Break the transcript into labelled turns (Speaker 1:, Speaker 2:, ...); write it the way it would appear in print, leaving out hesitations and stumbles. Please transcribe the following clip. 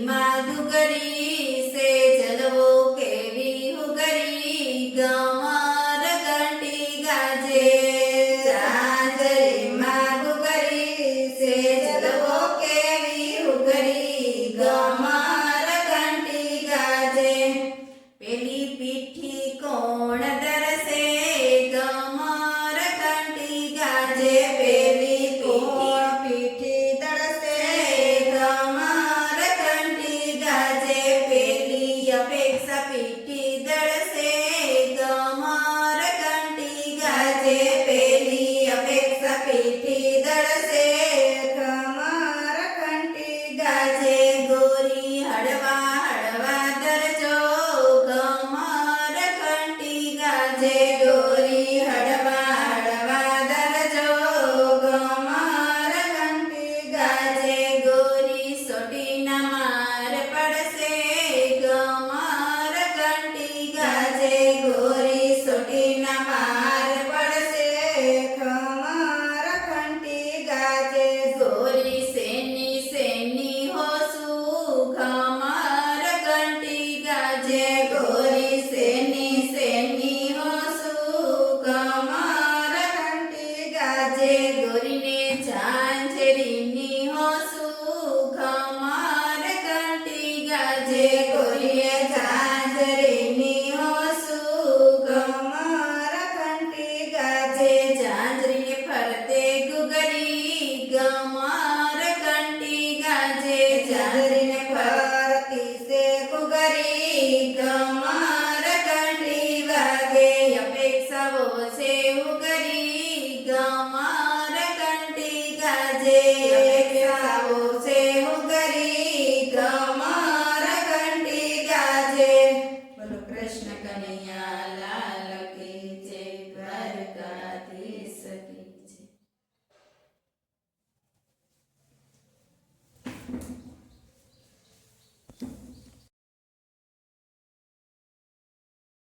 Speaker 1: માં ઘુઘરી સે ચલવો કેવી હુગરી ગમર ઘંટી ગાજે ચાંદરીમાં ઘુઘરી સે ચલવો કેવી હુગરી ગમર ઘંટી ગાજે પેલી પીઠી કોણ દરસે ગમર ઘંટી ગાજે પેલી પીઠી દરસે ગમર ઘંટી ગાજે પેલી અપેક્ષા પીઠી દરસે ગમર ઘંટી ગાજે પેલી અપેક્ષા પીઠી દરસે ગમર ઘંટી ગાજે ગોરી હળવા હળવા દરજો ગમર ઘંટી ગાજે ગોરી હળવા હળવા દરજો ગમર ઘંટી ગાજે ગોરી સોટીના માર પડશે ગમર ઘંટી ગાજે ગોરી સોટીના માર પડશે ગમર ઘંટી ગાજે ગોરી સેની સેની હોસુ ગમર ઘંટી ગાજે ગોરી સેની સેની હોસુ ગમર ઘંટી ગાજે ગોરીને ઝાંઝરીની હોસુ ગમર ઘંટી ગાજે ગોરીએ ઝાંઝરીની હોસુ ગમર ઘંટી ગાજે ઝાંઝરીને ફરતે ઘુઘરી ગમર ઘંટી ગાજે ઝાંઝરીને ફરતી સે ઘુઘરી ગમર ઘંટી વાગે અપેક્ષાઓ સે હુગરી ગમર ઘંટી ગાજે